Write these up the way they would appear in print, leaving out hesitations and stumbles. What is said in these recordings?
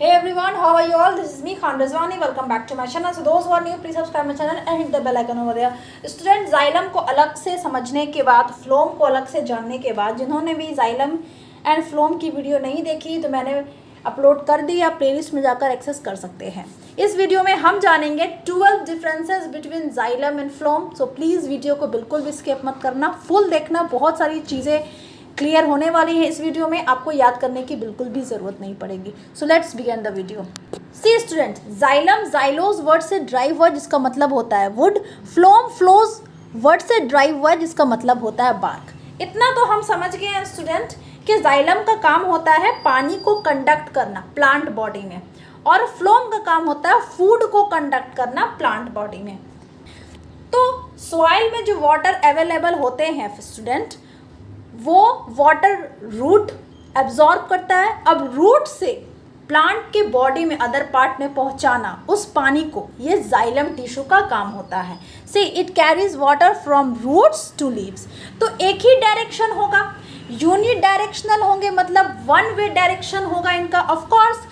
Hey everyone, how are you all? This is me Khan Rizwani. Welcome back to my channel. So those who are new, please subscribe my channel and hit the bell icon over there. Student, xylem को अलग से समझने के बाद, phloem को अलग से जानने के बाद, जिन्होंने भी जाइलम एंड फ्लोम की वीडियो नहीं देखी तो मैंने अपलोड कर दी, आप प्लेलिस्ट में जाकर एक्सेस कर सकते हैं। इस वीडियो में हम जानेंगे 12 differences between xylem and phloem. So please video को बिल्कुल भी स्किप मत करना, फुल देखना, बहुत सारी चीज़ें क्लियर होने वाली है इस वीडियो में, आपको याद करने की बिल्कुल भी ज़रूरत नहीं पड़ेगी। So let's begin the video. See student, xylem जाइलोज वर्ड से ड्राइव हुआ जिसका मतलब होता है वुड, फ्लोम फ्लोज वर्ड से ड्राइव हुआ जिसका मतलब होता है बार्क। इतना तो हम समझ गए हैं स्टूडेंट कि जाइलम का काम होता है पानी को कंडक्ट करना प्लांट बॉडी में, और फ्लोम का काम होता है फूड को कंडक्ट करना प्लांट बॉडी में। तो सॉइल में जो वाटर अवेलेबल होते हैं स्टूडेंट, वो वाटर रूट एब्जॉर्ब करता है। अब रूट से प्लांट के बॉडी में अदर पार्ट में पहुंचाना उस पानी को, ये जाइलम टिश्यू का काम होता है। See it carries water from roots to leaves. तो एक ही डायरेक्शन होगा, यूनि डायरेक्शनल होंगे, मतलब वन वे डायरेक्शन होगा इनका ऑफ कोर्स,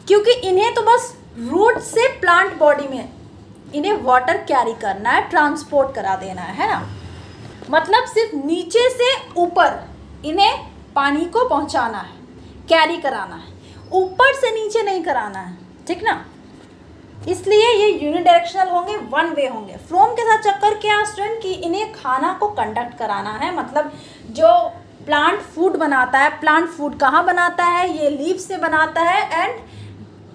क्योंकि इन्हें तो बस रूट से प्लांट बॉडी में इन्हें वाटर कैरी करना है, ट्रांसपोर्ट करा देना है ना, मतलब सिर्फ नीचे से ऊपर इन्हें पानी को पहुंचाना है, कैरी कराना है, ऊपर से नीचे नहीं कराना है, ठीक ना। इसलिए ये यूनिडायरेक्शनल होंगे, वन वे होंगे। फ्लोम के साथ चक्कर क्या स्टूडेंट कि इन्हें खाना को कंडक्ट कराना है, मतलब जो प्लांट फूड बनाता है, प्लांट फूड कहाँ बनाता है, ये लीव से बनाता है, एंड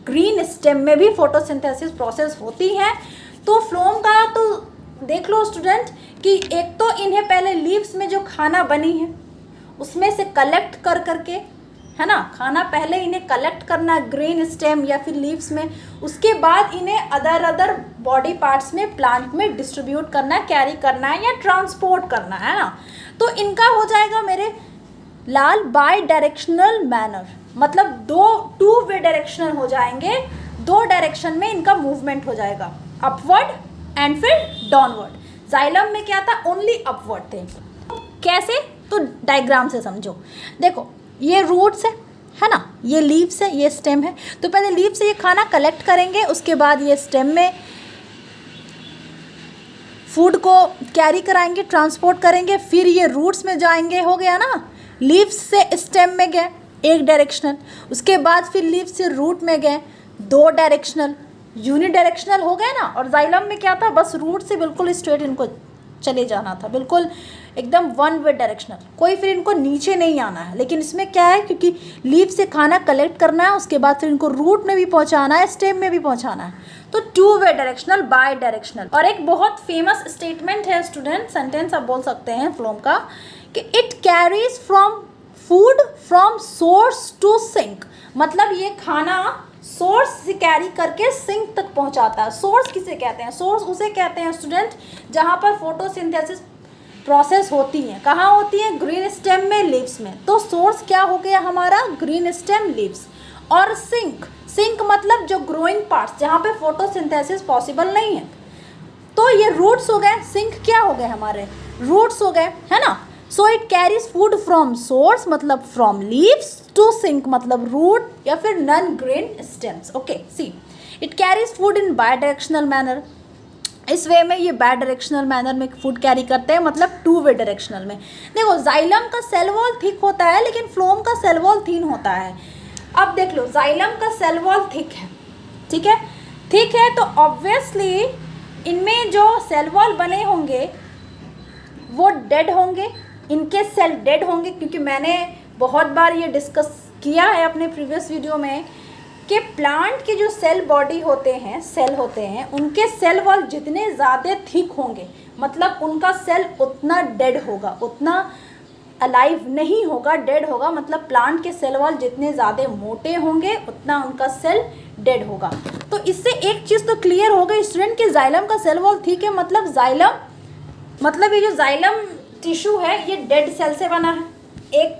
ग्रीन स्टेम में भी फोटोसिंथेसिस प्रोसेस होती है। तो फ्लोम का तो देख लो स्टूडेंट कि एक तो इन्हें पहले लीव्स में जो खाना बनी है उसमें से कलेक्ट कर करके, है ना, खाना पहले इन्हें कलेक्ट करना है ग्रीन स्टेम या फिर लीव्स में, उसके बाद इन्हें अदर बॉडी पार्ट्स में प्लांट में डिस्ट्रीब्यूट करना है, कैरी करना है या ट्रांसपोर्ट करना है ना। तो इनका हो जाएगा मेरे लाल बाई डायरेक्शनल मैनर, मतलब टू वे डायरेक्शनल हो जाएंगे, दो डायरेक्शन में इनका मूवमेंट हो जाएगा, अपवर्ड एंड फिर डाउनवर्ड। जाइलम में क्या था, ओनली अपवर्ड थे। कैसे, तो डायग्राम से समझो। देखो ये रूट्स है ना, ये लीव्स है, ये स्टेम है। तो पहले लीव से ये खाना कलेक्ट करेंगे, उसके बाद ये स्टेम में फूड को कैरी कराएंगे, ट्रांसपोर्ट करेंगे, फिर ये रूट्स में जाएंगे, हो गया ना। लीव्स से स्टेम में गए एक डायरेक्शनल, उसके बाद फिर लीव से रूट में गए दो डायरेक्शनल, यूनिडायरेक्शनल हो गए ना। और जाइलम में क्या था, बस रूट से बिल्कुल स्ट्रेट इनको चले जाना था, बिल्कुल एकदम वन वे डायरेक्शनल, कोई फिर इनको नीचे नहीं आना है। लेकिन इसमें क्या है, क्योंकि लीव से खाना कलेक्ट करना है, उसके बाद फिर इनको रूट में भी पहुंचाना है, स्टेम में भी पहुंचाना है, तो two way directional, bidirectional. और एक बहुत फेमस स्टेटमेंट है स्टूडेंट, सेंटेंस आप बोल सकते हैं फ्लोम का, कि it carries from food from source to sink, मतलब ये खाना सोर्स से कैरी करके सिंक तक पहुंचाता है। सोर्स किसे कहते हैं, सोर्स उसे कहते हैं स्टूडेंट जहां पर फोटोसिंथेसिस प्रोसेस होती है। कहाँ होती है, ग्रीन स्टेम में, लीव्स में। तो सोर्स क्या हो गया हमारा, ग्रीन स्टेम, लीव्स। और सिंक मतलब जो ग्रोइंग पार्ट्स जहाँ पे फोटोसिंथेसिस पॉसिबल नहीं है, तो ये रूट्स हो गए। सिंक क्या हो गए, हमारे रूट्स हो गए, है ना। So it carries food from source मतलब फ्रॉम लीव्स टू सिंक मतलब रूट या फिर non green stems. Okay, C it carries food in by directional manner, इस वे में ये बाय डायरेक्शनल मैनर में फूड कैरी करते हैं, मतलब टू वे डायरेक्शनल में। देखो जाइलम का सेल वॉल थिक होता है, लेकिन फ्लोम का सेल वॉल थिन होता है। अब देख लो, जाइलम का सेल वॉल थिक है, ठीक है, थिक है, तो ऑब्वियसली इनमें जो सेल वॉल बने होंगे वो डेड होंगे, इनके सेल डेड होंगे, क्योंकि मैंने बहुत बार ये डिस्कस किया है अपने प्रीवियस वीडियो में कि प्लांट के जो सेल बॉडी होते हैं, सेल होते हैं, उनके सेल वॉल जितने ज़्यादा थिक होंगे, मतलब उनका सेल उतना डेड होगा, उतना अलाइव नहीं होगा, डेड होगा। मतलब प्लांट के सेल वॉल जितने ज़्यादा मोटे होंगे उतना उनका सेल डेड होगा। तो इससे एक चीज़ तो क्लियर हो गई स्टूडेंट कि जाइलम का सेल वॉल ठीक है, मतलब जाइलम, मतलब ये जो जाइलम टिश्यू है ये डेड सेल से बना है, एक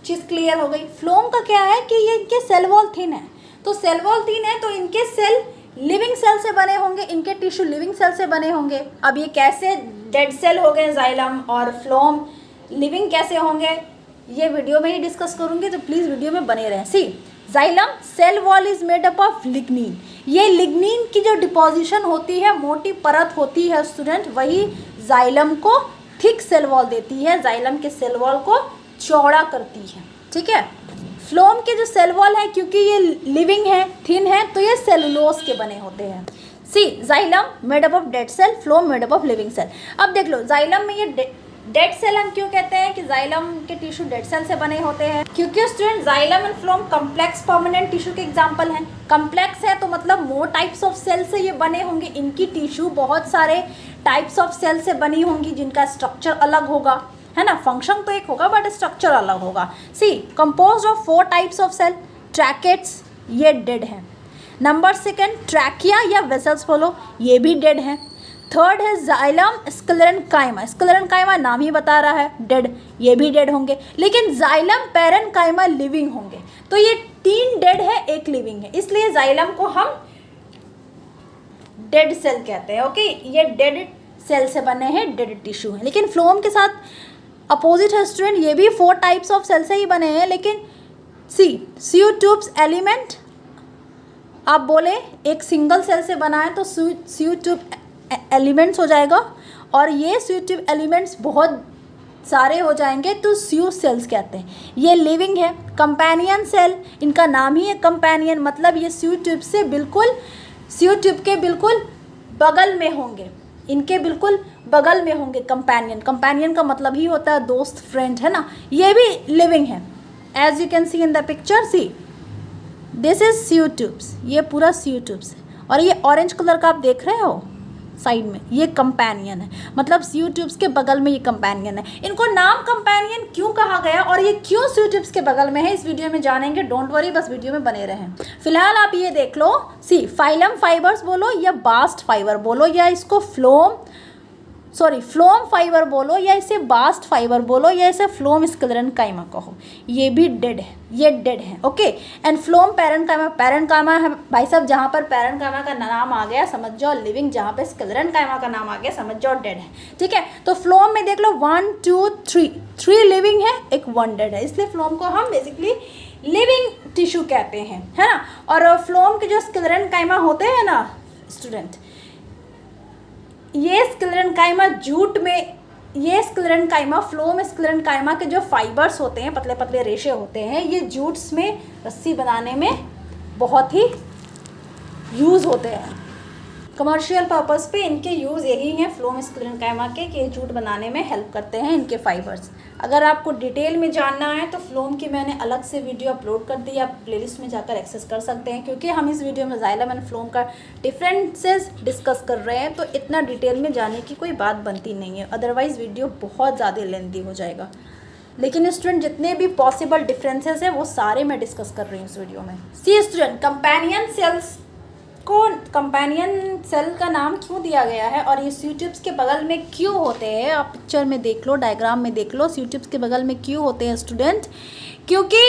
चीज़ क्लियर हो गई। फ्लोम का क्या है कि ये इनके सेल वॉल थिन है, तो सेल वॉल थिन है तो इनके सेल लिविंग सेल से बने होंगे, इनके टिश्यू लिविंग सेल से बने होंगे। अब ये कैसे डेड सेल हो गए जाइलम और फ्लोम लिविंग कैसे होंगे, ये वीडियो में ही डिस्कस करूँगी, तो प्लीज़ वीडियो में बने रहें। See xylem cell wall is made up of lignin. ये लिग्निन की जो डिपोजिशन होती है, मोटी परत होती है स्टूडेंट, वही जाइलम को थिक सेल वॉल देती है, जाइलम के सेल वॉल को चौड़ा करती है। ठीक है, फ्लोम के जो सेल वॉल है, क्योंकि ये लिविंग है, थिन है, तो ये सेलुलोज के बने होते हैं। See xylem made up of dead cell, phloem made up of living cell. अब देख लो, जाइलम में ये डेड सेल हम क्यों कहते हैं कि जाइलम के टिश्यू डेड सेल से बने होते हैं? क्योंकि student xylem and phloem complex permanent tissue के एग्जांपल हैं। कम्प्लेक्स है तो मतलब मोर टाइप्स ऑफ सेल से ये बने होंगे, इनकी टिश्यू बहुत सारे टाइप्स ऑफ सेल से बनी होंगी, जिनका स्ट्रक्चर अलग होगा, है ना, फंक्शन तो एक होगा बट स्ट्रक्चर अलग होगा। See composed of 4 types of cell. Tracheids, ये डेड है। नंबर 2 ट्रैकिया या वेसल्स बोलो, ये भी डेड है। थर्ड है जाइलम स्क्लेरेनकाइमा, स्क्लेरेनकाइमा नाम ही बता रहा है डेड, ये भी डेड होंगे। लेकिन जाइलम पैरेनकाइमा लिविंग होंगे। तो ये 3 डेड है, 1 लिविंग है, इसलिए जाइलम को हम डेड सेल कहते हैं। ओके, ये डेड सेल से बने हैं, डेड टिश्यू है। लेकिन फ्लोम के साथ अपोजिट है स्टूडेंट, ये भी 4 टाइप्स ऑफ सेल से ही बने हैं। लेकिन सीयू ट्यूब्स एलिमेंट, आप बोले एक सिंगल सेल से बना है तो सीयू ट्यूब एलिमेंट्स हो जाएगा, और ये सीयू ट्यूब एलिमेंट्स बहुत सारे हो जाएंगे तो सीयू सेल्स कहते हैं। ये लिविंग है। कंपेनियन सेल, इनका नाम ही है कंपेनियन, मतलब ये सीयू ट्यूब से बिल्कुल, सीयू ट्यूब के बिल्कुल बगल में होंगे, इनके बिल्कुल बगल में होंगे कंपेनियन। कंपेनियन का मतलब ही होता है दोस्त, फ्रेंड, है ना। ये भी लिविंग है, as you can see in the picture. See this is sieve tubes, ये पूरा सीयू ट्यूब्स है, और ये ऑरेंज कलर का आप देख रहे हो साइड में, ये कंपेनियन है, मतलब सीयू ट्यूब्स के बगल में ये कंपेनियन है। इनको नाम कंपेनियन क्यों कहा गया और ये क्यों सीयू ट्यूब्स के बगल में है, इस वीडियो में जानेंगे। डोंट वरी, बस वीडियो में बने रहें। फिलहाल आप ये देख लो, सी फाइलम फाइबर्स बोलो या बास्ट फाइबर बोलो, या इसको फ्लोम फाइबर बोलो, या इसे बास्ट फाइबर बोलो, या इसे फ्लोम स्क्लेरेनकाइमा कहो, ये भी डेड है, ये डेड है। Okay, and phloem parenchyma, parenchyma है भाई साहब, जहाँ पर पैरेनकाइमा का नाम आ गया समझ जाओ लिविंग, जहाँ पे स्क्लेरेनकाइमा का नाम आ गया समझ जाओ डेड है। ठीक है, तो फ्लोम में देख लो 1 2 3 लिविंग है, एक 1 डेड है, इसलिए फ्लोम को हम बेसिकली लिविंग टिश्यू कहते हैं, है ना। और फ्लोम के जो स्क्लेरेनकाइमा होते हैं ना स्टूडेंट, ये स्क्लेरेनकाइमा जूट में, ये स्क्लेरेनकाइमा, फ्लोम स्क्लेरेनकाइमा के जो फाइबर्स होते हैं, पतले पतले रेशे होते हैं, ये जूट्स में रस्सी बनाने में बहुत ही यूज़ होते हैं। कमर्शियल पर्पस पे इनके यूज़ यही हैं फ्लोम स्क्लेरेनकाइमा के, कि जूट बनाने में हेल्प करते हैं इनके फाइबर्स। अगर आपको डिटेल में जानना है तो फ्लोम की मैंने अलग से वीडियो अपलोड कर दी, आप प्लेलिस्ट में जाकर एक्सेस कर सकते हैं, क्योंकि हम इस वीडियो में जाइलम एंड फ्लोम का डिफरेंसेस डिस्कस कर रहे हैं, तो इतना डिटेल में जाने की कोई बात बनती नहीं है, अदरवाइज़ वीडियो बहुत ज़्यादा लेंथी हो जाएगा। लेकिन स्टूडेंट जितने भी पॉसिबल डिफरेंसेस हैं वो सारे मैं डिस्कस कर रही हूँ इस वीडियो में। सी स्टूडेंट, कंपेनियन सेल्स को कंपेनियन सेल का नाम क्यों दिया गया है और ये सीयू ट्यूब्स के बगल में क्यों होते हैं, आप पिक्चर में देख लो, डायग्राम में देख लो, सीयू ट्यूब्स के बगल में क्यों होते हैं स्टूडेंट? क्योंकि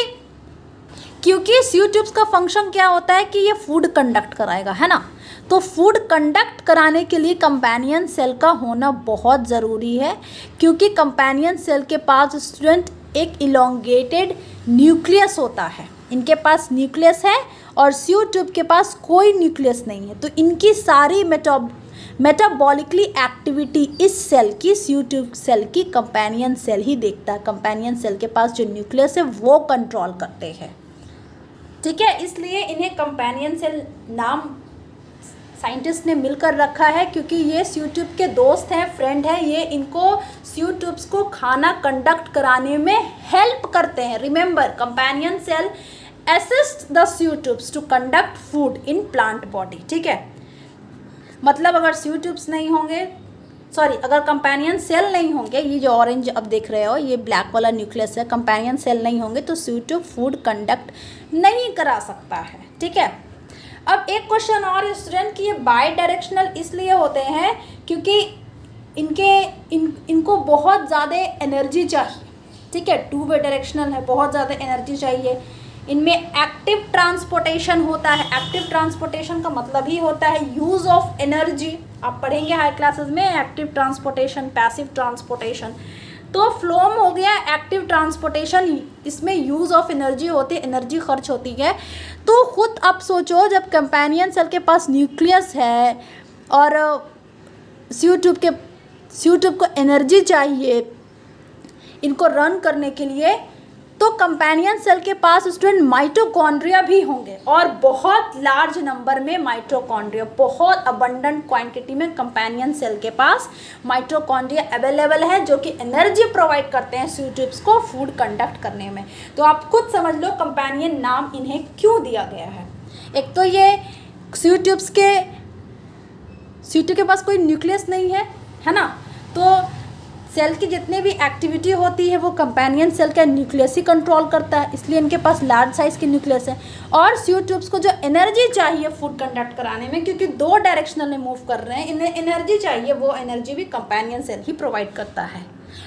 सीयू ट्यूब्स का फंक्शन क्या होता है कि ये फूड कंडक्ट कराएगा, है ना। तो फूड कंडक्ट कराने के लिए कंपेनियन सेल का होना बहुत ज़रूरी है, क्योंकि कंपेनियन सेल के पास स्टूडेंट एक इलोंगेटेड न्यूक्लियस होता है, इनके पास न्यूक्लियस है और सीयू ट्यूब के पास कोई न्यूक्लियस नहीं है। तो इनकी सारी मेटाबॉलिकली एक्टिविटी इस सेल की, सीयू ट्यूब सेल की, कंपेनियन सेल ही देखता है। कंपेनियन सेल के पास जो न्यूक्लियस है वो कंट्रोल करते हैं, ठीक है। इसलिए इन्हें कंपेनियन सेल नाम साइंटिस्ट ने मिलकर रखा है, क्योंकि ये सीयू ट्यूब के दोस्त हैं, फ्रेंड हैं, ये इनको सीयू ट्यूब्स को खाना कंडक्ट कराने में हेल्प करते हैं। Remember, companion cell assist the sieve tubes to conduct food in plant body, ठीक है। मतलब अगर सीयू ट्यूब्स नहीं होंगे, अगर कंपेनियन सेल नहीं होंगे, ये जो ऑरेंज अब देख रहे हो ये ब्लैक वाला न्यूक्लियस है, कंपेनियन सेल नहीं होंगे तो सीयू ट्यूब फूड कंडक्ट नहीं करा सकता है, ठीक है। अब एक क्वेश्चन और स्टूडेंट कि ये बाई डायरेक्शनल इसलिए होते हैं क्योंकि इनको बहुत ज़्यादा एनर्जी चाहिए, ठीक है। 2 वे डायरेक्शनल है, बहुत ज़्यादा एनर्जी चाहिए। इनमें एक्टिव ट्रांसपोर्टेशन होता है। एक्टिव ट्रांसपोर्टेशन का मतलब ही होता है यूज़ ऑफ एनर्जी। आप पढ़ेंगे हाई क्लासेस में एक्टिव ट्रांसपोर्टेशन, पैसिव ट्रांसपोर्टेशन। तो फ्लोम हो गया एक्टिव ट्रांसपोर्टेशन, इसमें यूज़ ऑफ एनर्जी होती है, एनर्जी खर्च होती है। तो खुद आप सोचो, जब कंपेनियन सेल के पास न्यूक्लियस है और ट्यूब को एनर्जी चाहिए इनको रन करने के लिए, तो कंपेनियन सेल के पास स्टूडेंट माइटोकॉन्ड्रिया भी होंगे और बहुत लार्ज नंबर में माइटोकॉन्ड्रिया, बहुत अबंडेंट क्वांटिटी में कंपेनियन सेल के पास माइटोकॉन्ड्रिया अवेलेबल है जो कि एनर्जी प्रोवाइड करते हैं ट्यूब्स को फूड कंडक्ट करने में। तो आप खुद समझ लो कंपेनियन नाम इन्हें क्यों दिया गया है। एक तो ये ट्यूब्स के पास कोई न्यूक्लियस नहीं है ना, तो सेल की जितनी भी एक्टिविटी होती है वो कंपेनियन सेल का न्यूक्लियस ही कंट्रोल करता है, इसलिए इनके पास लार्ज साइज़ की न्यूक्लियस है। और ट्यूब्स को जो एनर्जी चाहिए फूड कंडक्ट कराने में, क्योंकि 2 डायरेक्शनल में मूव कर रहे हैं, इन्हें एनर्जी चाहिए, वो एनर्जी भी कंपेनियन सेल ही प्रोवाइड करता है।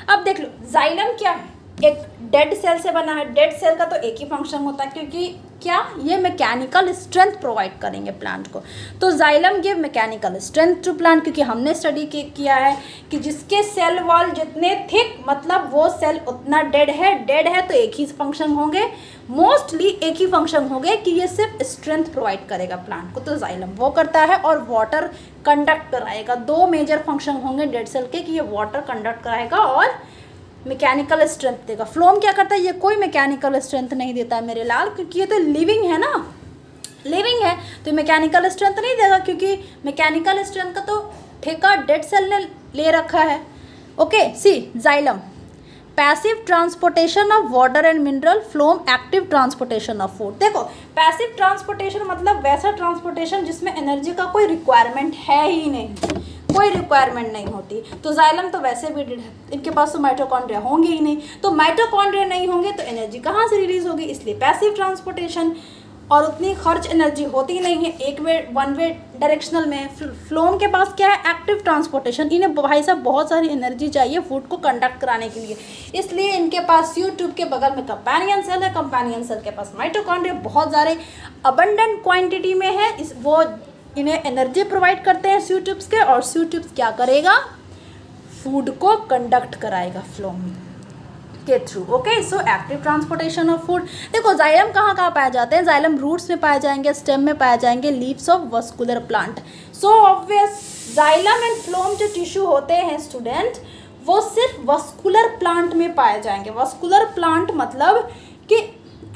अब देख लो जाइलम क्या है, एक डेड सेल से बना है। डेड सेल का तो एक ही फंक्शन होता है, क्योंकि क्या ये मैकेनिकल स्ट्रेंथ प्रोवाइड करेंगे प्लांट को। तो xylem give mechanical strength to plant, क्योंकि हमने स्टडी किया है कि जिसके सेल वॉल जितने थिक, मतलब वो सेल उतना डेड है तो एक ही फंक्शन होंगे, मोस्टली एक ही फंक्शन होंगे कि ये सिर्फ स्ट्रेंथ प्रोवाइड करेगा प्लांट को। तो जाइलम वो करता है और वाटर कंडक्ट कराएगा। 2 मेजर फंक्शन होंगे डेड सेल के, कि ये वाटर कंडक्ट कराएगा और मैकेनिकल स्ट्रेंथ देगा। फ्लोम क्या करता है, ये कोई मैकेनिकल स्ट्रेंथ नहीं देता है मेरे लाल, क्योंकि ये तो लिविंग है ना, लिविंग है तो मैकेनिकल स्ट्रेंथ नहीं देगा, क्योंकि मैकेनिकल स्ट्रेंथ का तो ठेका डेड सेल ने ले रखा है। Okay, see xylem passive transportation of water and mineral, phloem active transportation of food. देखो पैसिव ट्रांसपोर्टेशन मतलब वैसा ट्रांसपोर्टेशन जिसमें एनर्जी का कोई रिक्वायरमेंट है ही नहीं, कोई रिक्वायरमेंट नहीं होती। तो जाइलम तो वैसे भी डेड है, इनके पास तो माइटोकॉन्ड्रिया होंगे ही नहीं, तो माइटोकॉन्ड्रिया नहीं होंगे तो एनर्जी कहाँ से रिलीज होगी, इसलिए पैसिव ट्रांसपोर्टेशन। और उतनी खर्च एनर्जी होती नहीं है, वन वे डायरेक्शनल में। फ्लोम के पास क्या है, एक्टिव ट्रांसपोर्टेशन, इन्हें भाई साहब बहुत सारी एनर्जी चाहिए फूड को कंडक्ट कराने के लिए, इसलिए इनके पास ट्यूब के बगल में कंपेनियन सेल है, कंपेनियन सेल के पास माइटोकॉन्ड्रिया बहुत सारे अबंडेंट क्वांटिटी में है, वो इन्हें एनर्जी प्रोवाइड करते हैं ट्यूब्स के, और ट्यूब्स क्या करेगा, फूड को कंडक्ट कराएगा फ्लोम के through. Okay, so active transportation of food. देखो जाइलम कहाँ पाए जाते हैं, जाइलम रूट्स में पाए जाएंगे, स्टेम में पाए जाएंगे, leaves of vascular plant. So obvious xylem and phloem जो टिश्यू होते हैं स्टूडेंट, वो सिर्फ वस्कुलर प्लांट में पाए जाएंगे। वस्कुलर प्लांट मतलब कि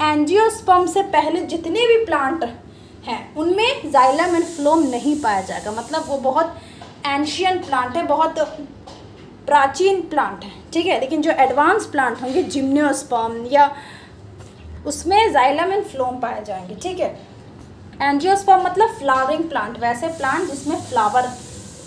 एंजियोस्पर्म से पहले जितने भी प्लांट हैं उनमें जाइलम एंड फ्लोम नहीं पाया जाएगा, मतलब वो बहुत एंशियंट प्लांट है, बहुत प्राचीन प्लांट है, ठीक है। लेकिन जो एडवांस प्लांट होंगे जिम्नोस्पर्म या उसमें जाइलम एंड फ्लोम पाए जाएंगे, ठीक है। एंजियोस्पर्म मतलब फ्लावरिंग प्लांट, वैसे प्लांट जिसमें फ्लावर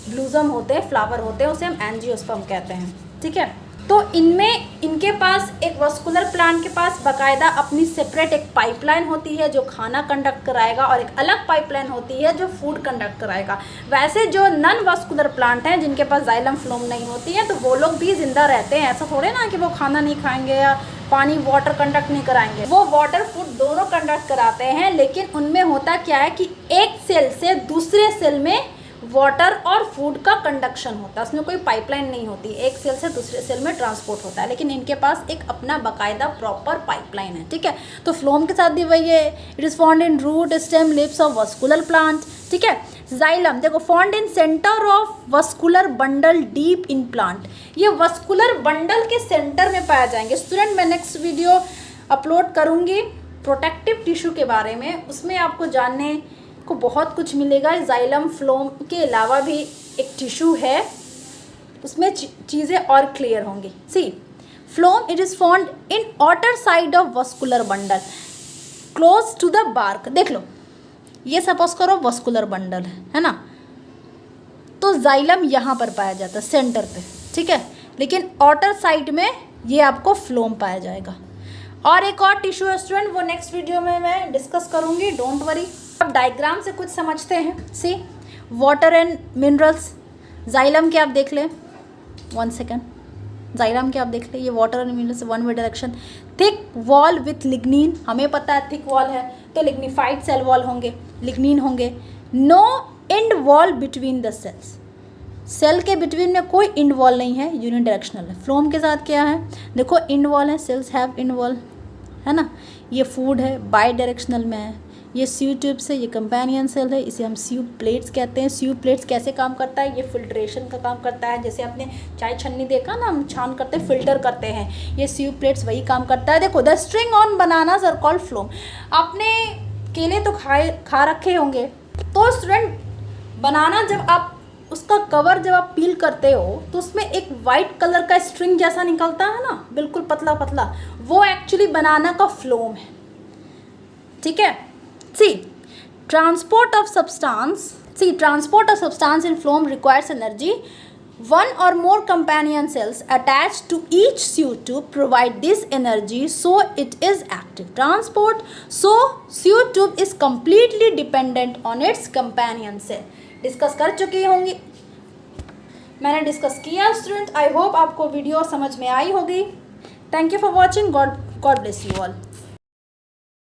ब्लूजम होते हैं, फ्लावर होते हैं, उसे हम एंजियोस्पर्म कहते हैं, ठीक है। तो इनमें इनके पास एक वस्कुलर प्लांट के पास बाकायदा अपनी सेपरेट एक पाइपलाइन होती है जो खाना कंडक्ट कराएगा, और एक अलग पाइपलाइन होती है जो फूड कंडक्ट कराएगा। वैसे जो नॉन वस्कुलर प्लांट हैं जिनके पास जाइलम फ्लोम नहीं होती है, तो वो लोग भी जिंदा रहते हैं, ऐसा थोड़े ना कि वो खाना नहीं खाएंगे या पानी वाटर कंडक्ट नहीं कराएंगे, वो वाटर फूड दोनों कंडक्ट कराते हैं। लेकिन उनमें होता क्या है कि एक सेल से दूसरे सेल में वाटर और फूड का कंडक्शन होता है, उसमें कोई पाइपलाइन नहीं होती, एक सेल से दूसरे सेल में ट्रांसपोर्ट होता है, लेकिन इनके पास एक अपना बाकायदा प्रॉपर पाइपलाइन है, ठीक है। तो फ्लोम के साथ भी वही है, it is found in root, stem, leaves of vascular plant, ठीक है। जाइलम देखो found in centre of vascular bundle deep in plant, ये वस्कुलर बंडल के सेंटर में पाया जाएंगे। स्टूडेंट मैं नेक्स्ट वीडियो अपलोड करूँगी प्रोटेक्टिव टिश्यू के बारे में, उसमें आपको जानने को बहुत कुछ मिलेगा। जाइलम फ्लोम के अलावा भी एक टिश्यू है, उसमें चीज़ें और क्लियर होंगी। See phloem it is found in outer side of vascular bundle close to the bark. देख लो ये सपोज करो वस्कुलर बंडल है ना, तो जाइलम यहाँ पर पाया जाता है सेंटर पे, ठीक है। लेकिन आउटर साइड में ये आपको फ्लोम पाया जाएगा। और एक और टिश्यू है स्टूडेंट, वो नेक्स्ट वीडियो में मैं डिस्कस करूँगी, डोंट वरी। अब डायग्राम से कुछ समझते हैं। सी वाटर एंड मिनरल्स, जाइलम के आप देख लें, 1 सेकेंड, जाइलम के आप देख लें, ये water and minerals one way direction, thick wall with lignin, हमें पता है थिक वॉल है तो लिग्निफाइड सेल वॉल होंगे, लिग्निन होंगे, no end wall between the cells, cell के बिटवीन में कोई इंड वॉल नहीं है, यूनिडायरेक्शनल है। फ्लोम के साथ क्या है, देखो इंड वॉल है, सेल्स हैव इंड वॉल, है ना। ये फूड है, बाई डायरेक्शनल में है। ये स्यू ट्यूब्स है, ये कंपेनियन सेल है, इसे हम स्यू प्लेट्स कहते हैं। स्यू प्लेट्स कैसे काम करता है, ये फिल्ट्रेशन का काम करता है। जैसे आपने चाय छन्नी देखा ना, हम छान करते हैं, फिल्टर करते हैं, ये स्यू प्लेट्स वही काम करता है। देखो the string on bananas are called phloem. आपने केले तो खा रखे होंगे, तो स्टूडेंट बनाना जब आप उसका कवर जब आप पील करते हो तो उसमें एक वाइट कलर का स्ट्रिंग जैसा निकलता है ना, बिल्कुल पतला पतला, वो एक्चुअली बनाना का फ्लोम है, ठीक है। Transport of substance in phloem requires energy. One or more companion cells attached to each sieve tube provide this energy, so it is active. Transport, so sieve tube is completely dependent on its companion cell. Discuss कर चुकी होंगी, मैंने discuss किया student. I hope आपको video समझ में आई होगी। Thank you for watching. God bless you all.